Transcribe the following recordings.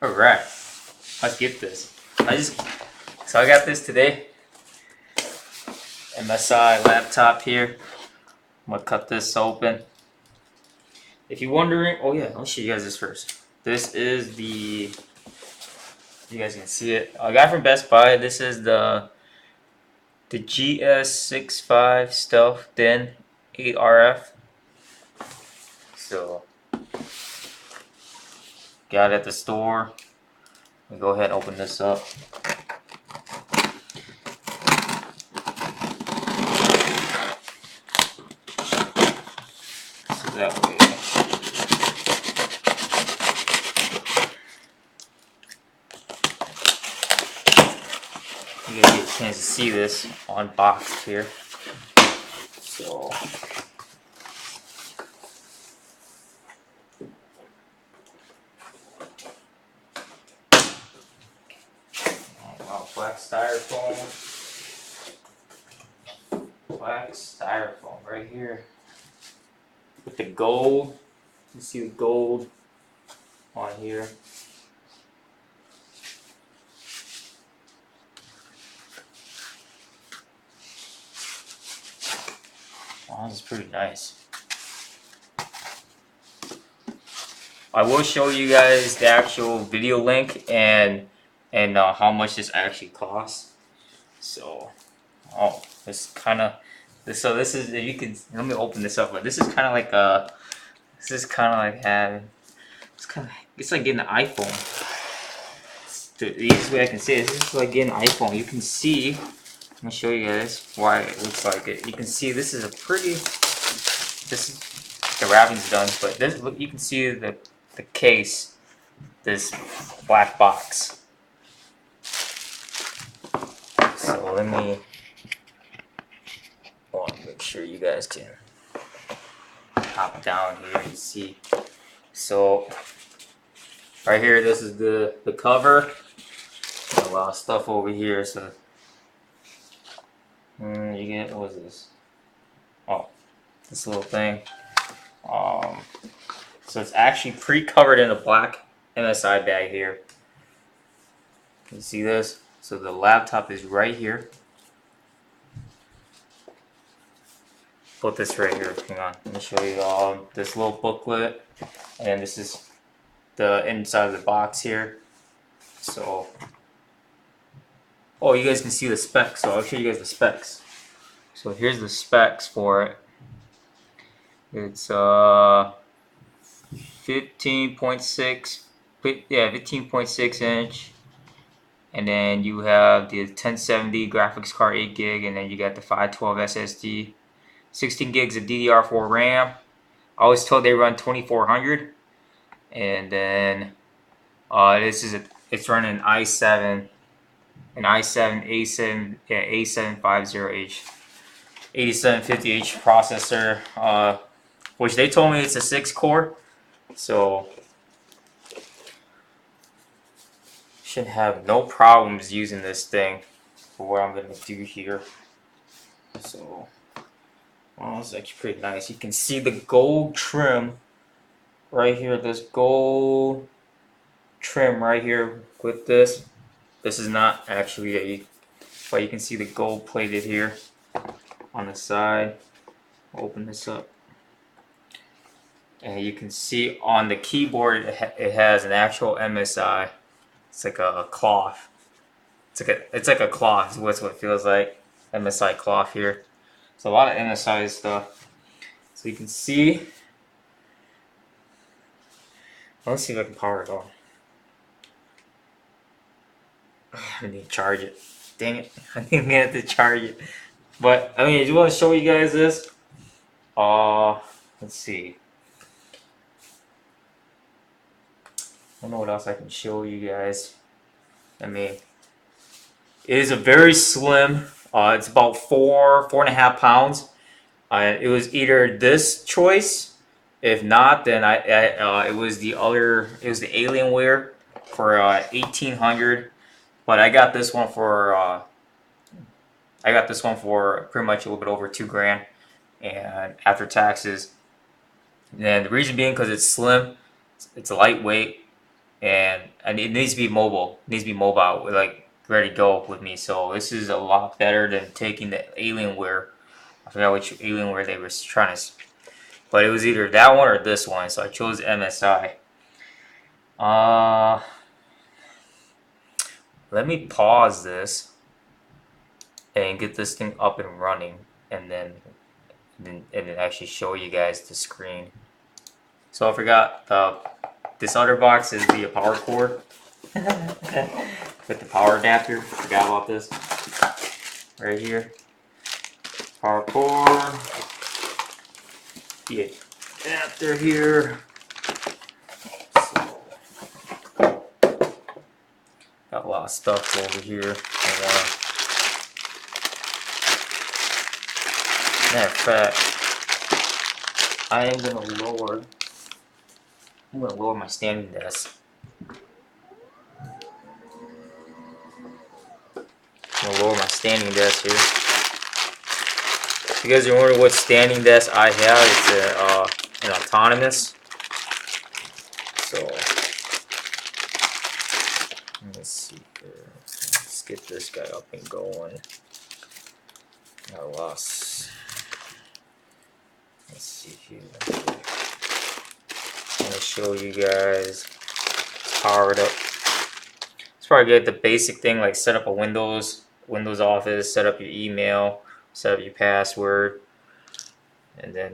Alright, let's get this. So I got this today. MSI laptop here. I'm gonna cut this open. If you're wondering, oh yeah, I'll show you guys this first. This is the, you guys can see it. I got it from Best Buy. This is the GS65 Stealth Den 8RF. So got it at the store. Let me go ahead and open this up. So that way. You guys get a chance to see this unboxed here. So black styrofoam. Black styrofoam right here. With the gold. You see the gold on here. Wow, this is pretty nice. I will show you guys the actual video link and how much this actually costs. So, oh, this kind of this. So this is, you can, let me open this up. But this is kind of like a. This is kind of like having. It's like getting an iPhone. The easiest way I can say it, this is like getting an iPhone. You can see. Let me show you guys why it looks like it. You can see this is a pretty. This is, the wrapping's done, but this, look, you can see the case. This black box. So let me. I want to make sure you guys can hop down here and see. So right here, this is the cover. Got a lot of stuff over here. So you get, what is this? Oh, this little thing. So it's actually pre-covered in a black MSI bag here. You see this? So the laptop is right here. Put this right here. Hang on. Let me show you this little booklet, and this is the inside of the box here. So, oh, you guys can see the specs. So I'll show you guys the specs. So here's the specs for it. It's 15.6, yeah, 15.6 inch. And then you have the 1070 graphics card, 8 gig, and then you got the 512 SSD, 16 gigs of DDR4 RAM. I was told they run 2400, and then it's running i7, an i7 A7, yeah, A750H, 8750H processor, which they told me it's a 6-core, so should have no problems using this thing for what I'm gonna do here. So, well, it's actually pretty nice. You can see the gold trim right here. This gold trim right here with this. This is not actually a, but you can see the gold plated here on the side. Open this up, and you can see on the keyboard it has an actual MSI. It's like a cloth. It's like a cloth. What's what it feels like. MSI cloth here. It's a lot of MSI stuff. So you can see. Let's see if I can power it on. I need to charge it. Dang it! I think I have to charge it. But I mean, I just want to show you guys this. Let's see. I don't know what else I can show you guys. I mean, it is a very slim. It's about 4.5 pounds. It was either this choice. If not, then it was the other. It was the Alienware for 1800. But I got this one for pretty much a little bit over $2,000, and after taxes. And the reason being because it's slim, it's lightweight. and it needs to be mobile. It needs to be mobile, like ready to go with me. So this is a lot better than taking the Alienware. I forgot which Alienware they were trying to, but it was either that one or this one. So I chose MSI. Let me pause this and get this thing up and running, and then actually show you guys the screen. So I forgot this other box is the power cord with the power adapter. Forgot about this right here. Power cord. The adapter here. So got a lot of stuff over here. Matter of fact, I'm gonna lower my standing desk. I'm gonna lower my standing desk here. If you guys are wondering what standing desk I have, it's an autonomous. So let's see here. Let's get this guy up and going. I lost. Let's see here. I'm gonna show you guys. Power it up. It's probably get the basic thing like set up a Windows Office, set up your email, set up your password, and then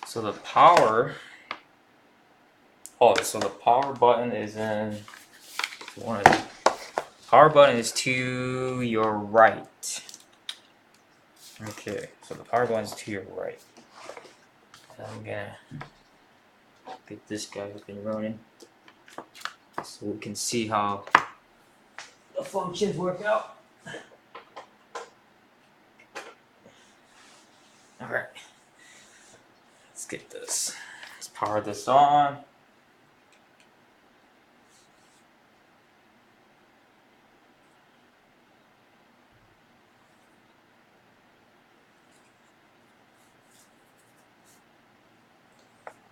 so the power. Oh, so the power button is in. Power button is to your right. Okay, so the power button is to your right. I'm gonna get this guy up and running so we can see how the functions work out. Alright, let's get this. Let's power this on.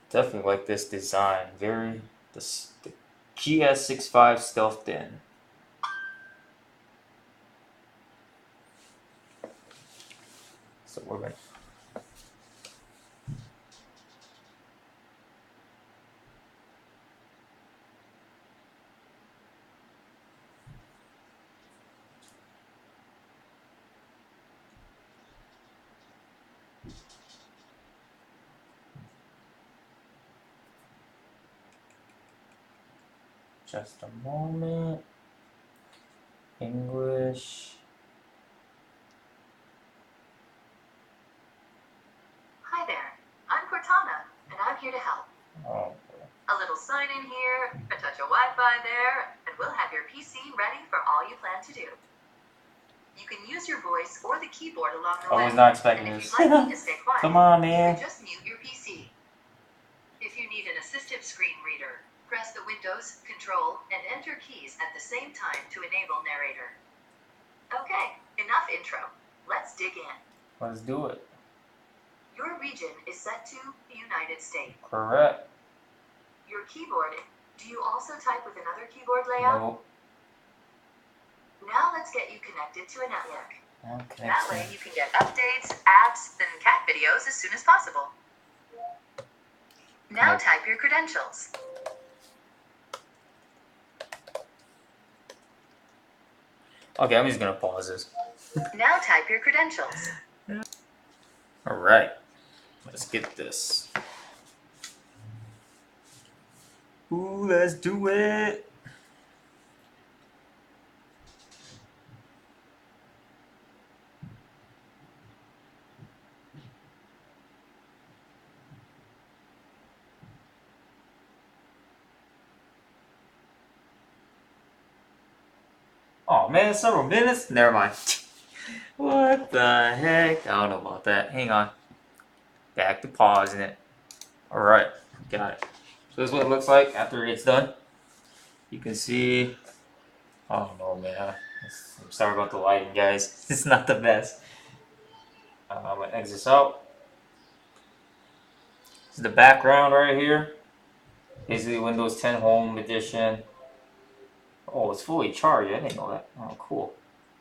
Definitely like this design. The GS65 stealthed in. So we're gonna. Just a moment. English. Hi there, I'm Cortana, and I'm here to help. Oh. A little sign in here, a touch of Wi-Fi there, and we'll have your PC ready for all you plan to do. You can use your voice or the keyboard along the way. I was not expecting and if this. you'd like me to stay quiet, Come on, man. you can just mute your PC. If you need an assistive screen reader, press the Windows, Control, and Enter keys at the same time to enable narrator. Okay, enough intro. Let's dig in. Let's do it. Your region is set to the United States. Correct. Your keyboard, do you also type with another keyboard layout? No. Now let's get you connected to a network. Okay. That way you can get updates, apps, and cat videos as soon as possible. Now Okay. type your credentials. Okay, I'm just gonna pause this. Now type your credentials. Alright. Let's get this. Ooh, let's do it. Oh man, several minutes? Never mind. What the heck? I don't know about that. Hang on. Back to pausing it. Alright, got it. So this is what it looks like after it's done. You can see. Oh no, man. I'm sorry about the lighting, guys. It's not the best. I'm gonna exit this out. This is the background right here. Basically, Windows 10 Home Edition. Oh, it's fully charged. I didn't know that. Oh, cool.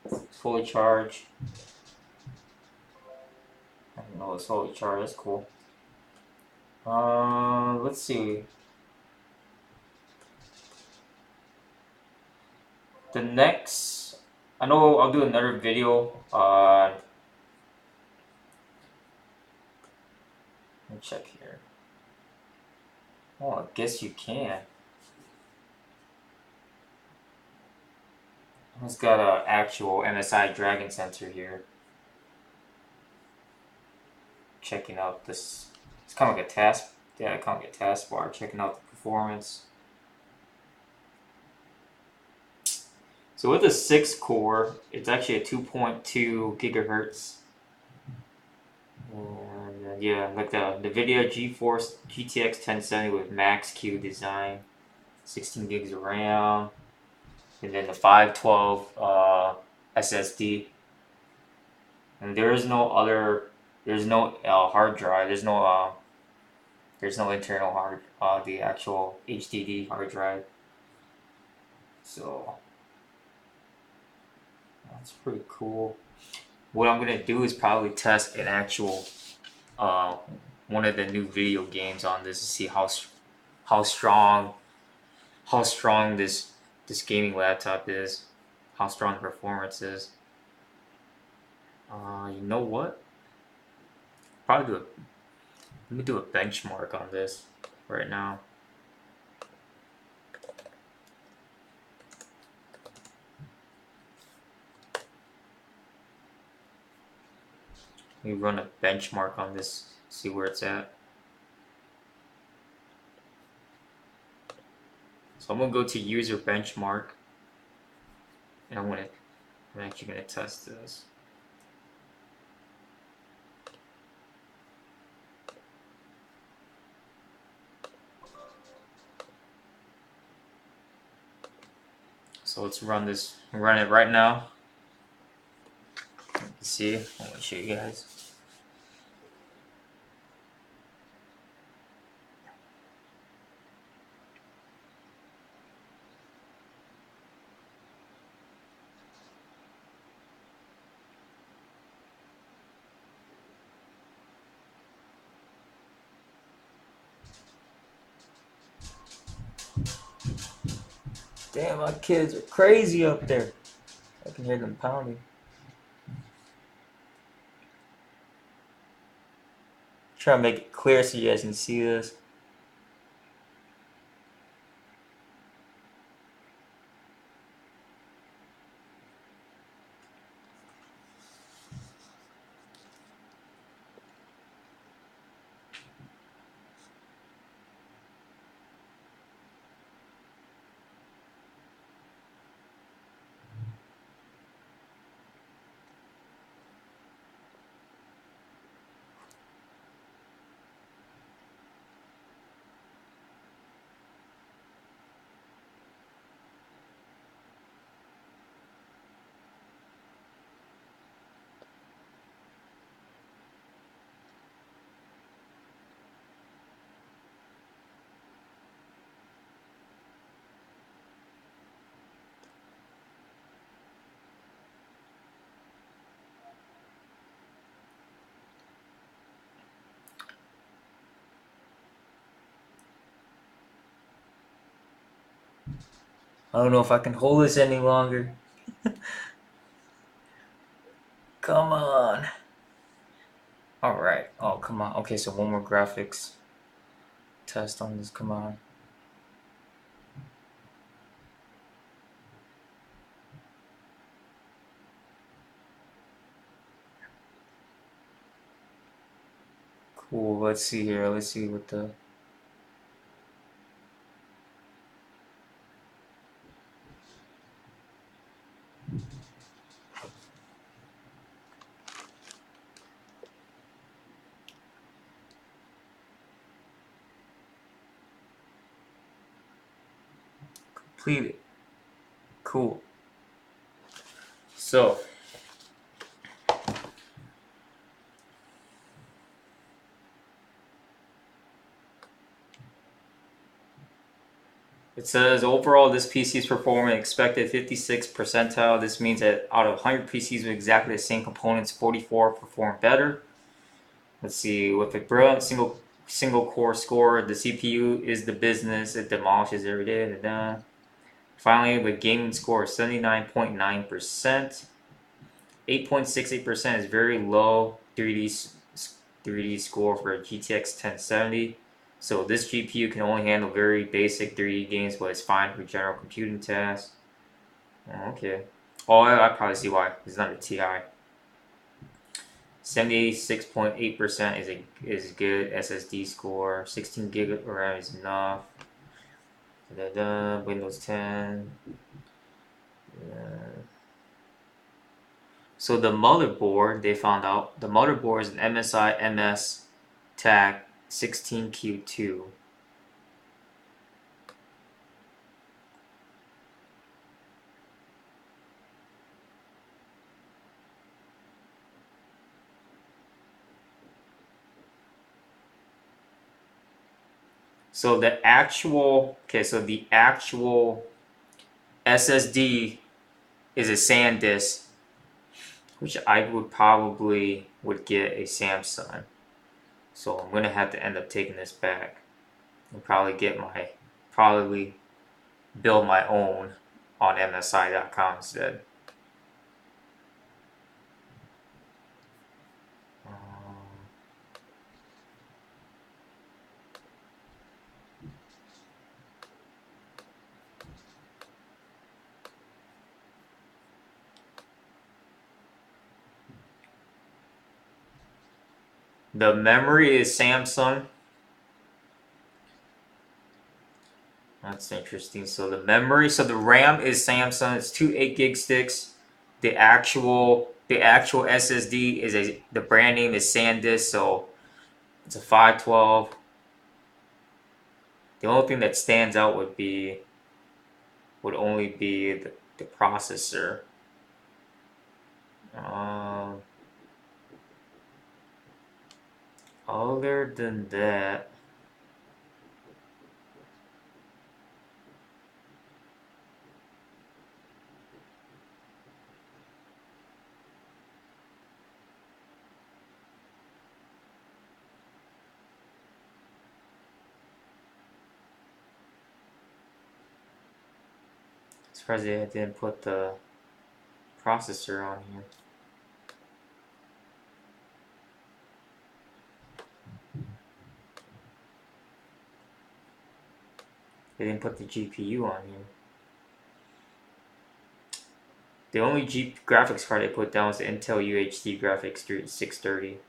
It's fully charged. I didn't know it's fully charged. That's cool. Let's see. The next, I know I'll do another video. Let me check here. Oh, I guess you can. It's got an actual MSI Dragon Center here. Checking out this. It's kind of like a task. Yeah, kind of like a taskbar. Checking out the performance. So with a 6 core, it's actually a 2.2 gigahertz. And yeah, like the Nvidia Geforce GTX 1070 with Max Q design, 16 gigs of RAM, and then the 512 SSD. And there is no other. There's no hard drive. There's no internal hard. The actual HDD hard drive. So that's pretty cool. What I'm gonna do is probably test an actual one of the new video games on this to see how strong this gaming laptop is, how strong the performance is. You know what? Probably let me do a benchmark on this right now. Let me run a benchmark on this, see where it's at. So I'm gonna go to user benchmark, and I'm actually gonna test this. So let's run this. Run it right now. Let's see. I'm gonna show you guys. Damn, my kids are crazy up there. I can hear them pounding. Try to make it clear so you guys can see this. I don't know if I can hold this any longer. Come on. Alright. Oh, come on. Okay, so one more graphics test on this. Come on. Cool. Let's see here. Let's see what the... completed. Cool. So it says overall this PC is performing expected 56th percentile. This means that out of 100 PCs with exactly the same components, 44 perform better. Let's see, with a brilliant single core score, the CPU is the business. It demolishes every day. Da, da. Finally, with gaming score 79.9%. 8.68% is very low 3D score for a GTX 1070. So this GPU can only handle very basic 3D games, but it's fine for general computing tasks. Okay. Oh, I probably see why. It's not a TI. 76.8% is good SSD score. 16 gig of RAM is enough. Windows 10. So the motherboard, they found out, the motherboard is an MSI MS TAC 16Q2. So the actual SSD is a Sandisk, which I would probably get a Samsung. So I'm gonna have to end up taking this back and probably build my own on MSI.com instead. The memory is Samsung. That's interesting. So the RAM is Samsung. It's two 8 gig sticks. The actual SSD the brand name is SanDisk. So it's a 512. The only thing that stands out would only be the processor. Other than that, surprised they didn't put the processor on here. They didn't put the GPU on here. The only graphics card they put down was the Intel UHD Graphics 630.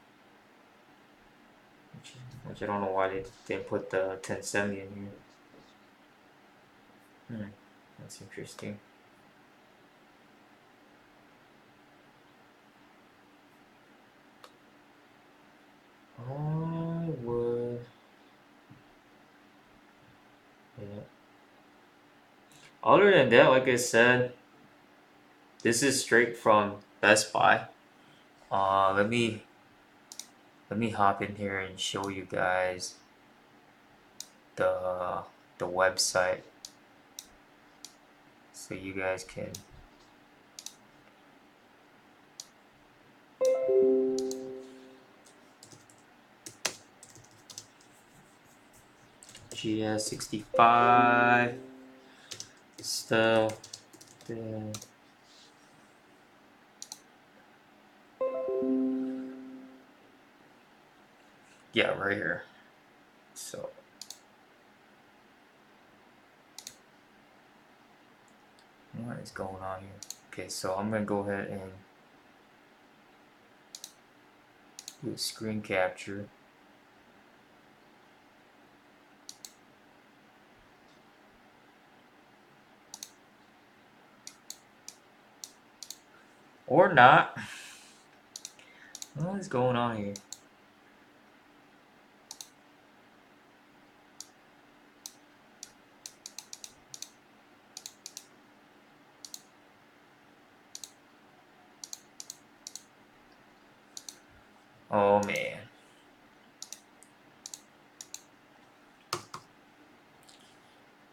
Which I don't know why they didn't put the 1070 in here. That's interesting. I would. Yeah. Other than that, like I said, this is straight from Best Buy. Let me hop in here and show you guys the website so you guys can. GS65 stuff. Yeah, right here. So what is going on here? Okay, so I'm gonna go ahead and do a screen capture. Or not. What is going on here?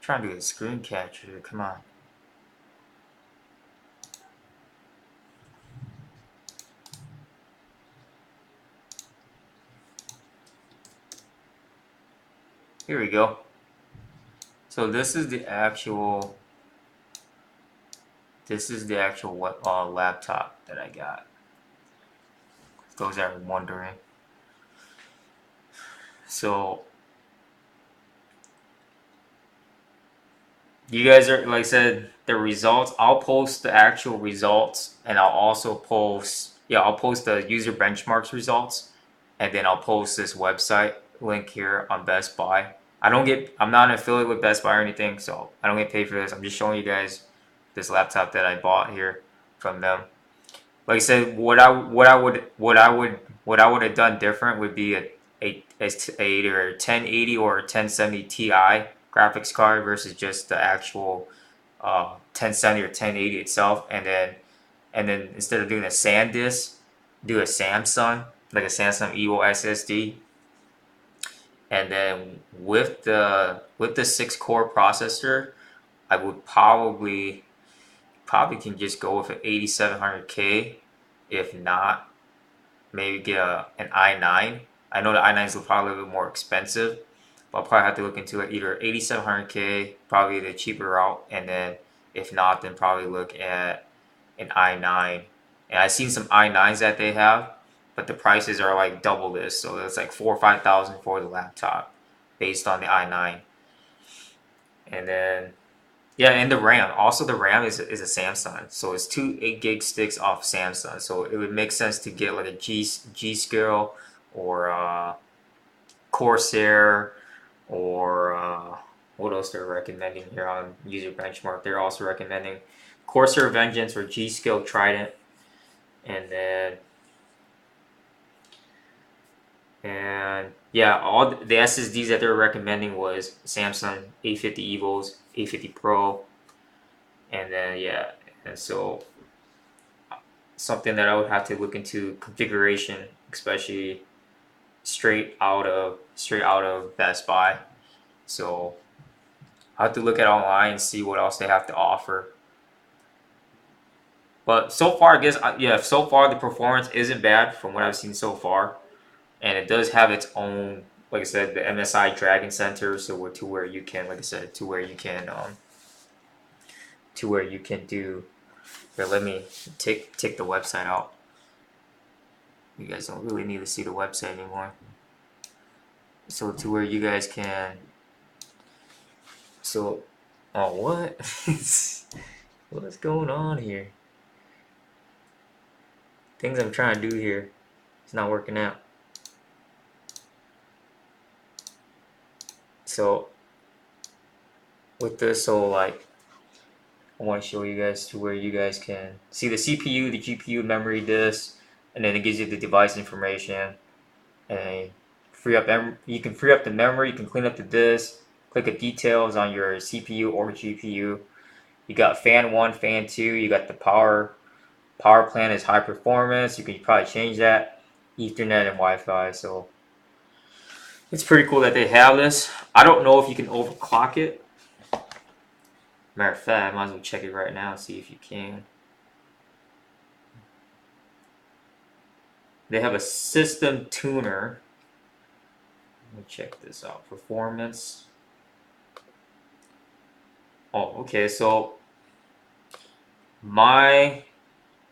trying to do a screen capture. Come on. Here we go. So this is the actual. This is the actual laptop that I got. Those that are wondering. So you guys are, like I said, the results. I'll post the actual results, and I'll also post. Yeah, I'll post the user benchmarks results, and then I'll post this website link here on Best Buy. I'm not an affiliate with Best Buy or anything, so I don't get paid for this. I'm just showing you guys this laptop that I bought here from them. Like I said, what I would have done different would be either a 1080 or a 1070 Ti graphics card versus just the actual 1070 or 1080 itself, and then instead of doing a Sandisk, do a Samsung, like a Samsung Evo SSD. And then with the 6-core processor, I would probably can just go with an 8700K. If not, maybe get an i9. I know the i9 is probably a little bit more expensive, but I'll probably have to look into it. Either 8700K, probably the cheaper route, and then if not, then probably look at an i9. And I've seen some i9s that they have, but the prices are like double this, so it's like 4,000 or 5,000 for the laptop, based on the i9. And then yeah, and the RAM. Also, the RAM is a Samsung, so it's two 8 gig sticks off Samsung. So it would make sense to get like a G-Skill or Corsair or what else they're recommending here on User Benchmark. They're also recommending Corsair Vengeance or G-Skill Trident, and then yeah, all the SSDs that they're recommending was Samsung 850 Evos, 850 Pro. And then yeah, and so something that I would have to look into configuration, especially straight out of Best Buy. So I have to look at online and see what else they have to offer. But so far, I guess yeah, so far the performance isn't bad from what I've seen so far, and it does have its own, like I said, the MSI Dragon Center, so to where you can, like I said, to where you can do. Here, let me take the website out. You guys don't really need to see the website anymore. So to where you guys can. So, oh what? What's going on here? Things I'm trying to do here, it's not working out. So with this, so like, I want to show you guys to where you guys can see the CPU, the GPU, memory disk, and then it gives you the device information. And you can free up the memory, you can clean up the disk, click the details on your CPU or GPU. You got fan 1, fan 2, you got the power plan is high performance, you can probably change that, Ethernet and Wi-Fi. So it's pretty cool that they have this. I don't know if you can overclock it. Matter of fact, I might as well check it right now and see if you can. They have a system tuner. Let me check this out. Performance. Oh, okay. So my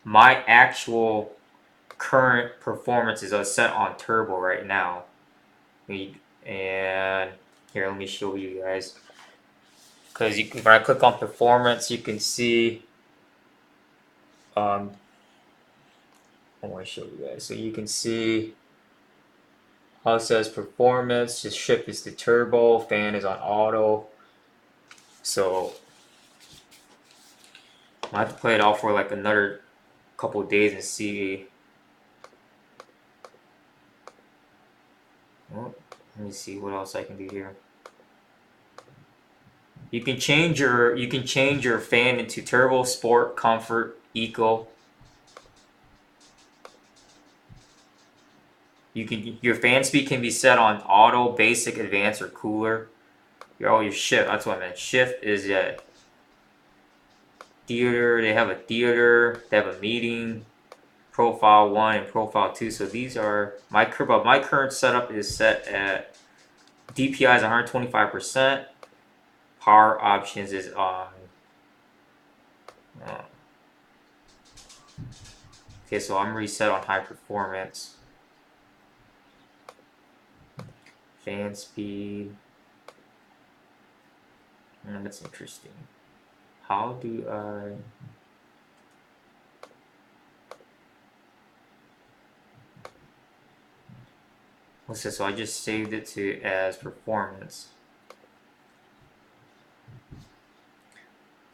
actual current performance is set on turbo right now. And here, let me show you guys. Because when I click on performance, you can see. I want to show you guys. So you can see how it says performance. The ship is the turbo. Fan is on auto. So I have to play it off for like another couple of days and see. Oh, let me see what else I can do here. You can change your fan into turbo, sport, comfort, eco. Your fan speed can be set on auto, basic, advanced, or cooler. your shift. That's what I meant. Shift is a theater. They have a theater. They have a meeting. Profile 1 and profile 2. So these are my current setup is set at DPI is 125%. Power options is on. Okay, so I'm reset on high performance. Fan speed. That's interesting. How do I? What's this? So I just saved it to as performance.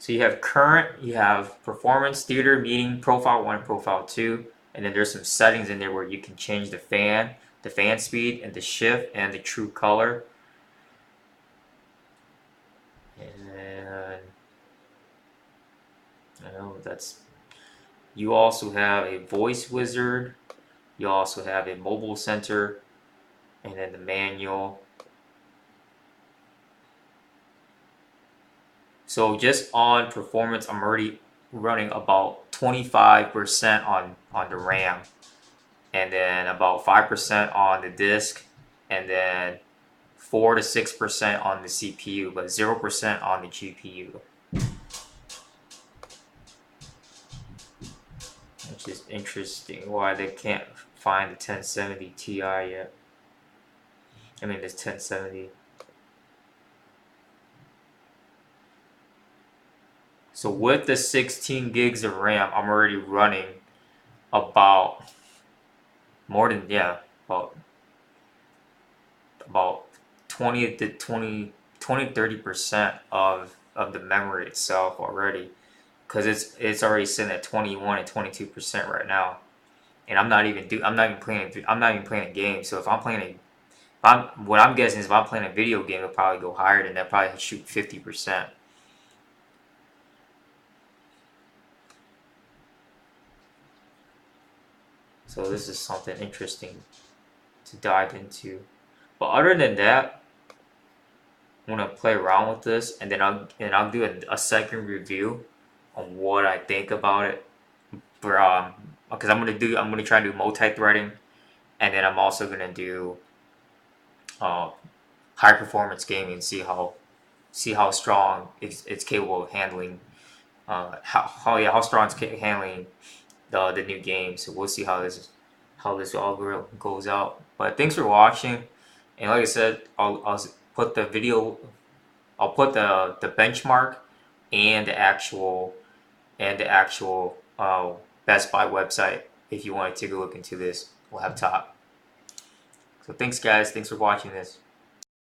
So you have current, you have performance, theater, meeting, profile 1, profile 2, and then there's some settings in there where you can change the fan speed, and the shift, and the true color. And I know that's. You also have a voice wizard. You also have a mobile center, and then the manual. So just on performance, I'm already running about 25% on the RAM, and then about 5% on the disk, and then 4 to 6% on the CPU, but 0% on the GPU. Which is interesting why they can't find the 1070 Ti yet. I mean, this 1070. So with the 16 gigs of RAM, I'm already running about more than about 20 to 30% of the memory itself already, because it's already sitting at 21 and 22% right now, and I'm not even playing a game. So what I'm guessing is if I'm playing a video game, it'll probably go higher than that. Probably shoot 50%. So this is something interesting to dive into. But other than that, I'm gonna play around with this, and then I'll do a second review on what I think about it. But because I'm gonna try to do multi-threading, and then I'm also gonna do high performance gaming. See how strong it's capable of handling. How strong it's handling the new game. So we'll see how this all goes out. But thanks for watching, and like I said, I'll put the video. I'll put the benchmark and the actual Best Buy website if you want to take a look into this. We'll have top. So thanks guys. Thanks for watching this.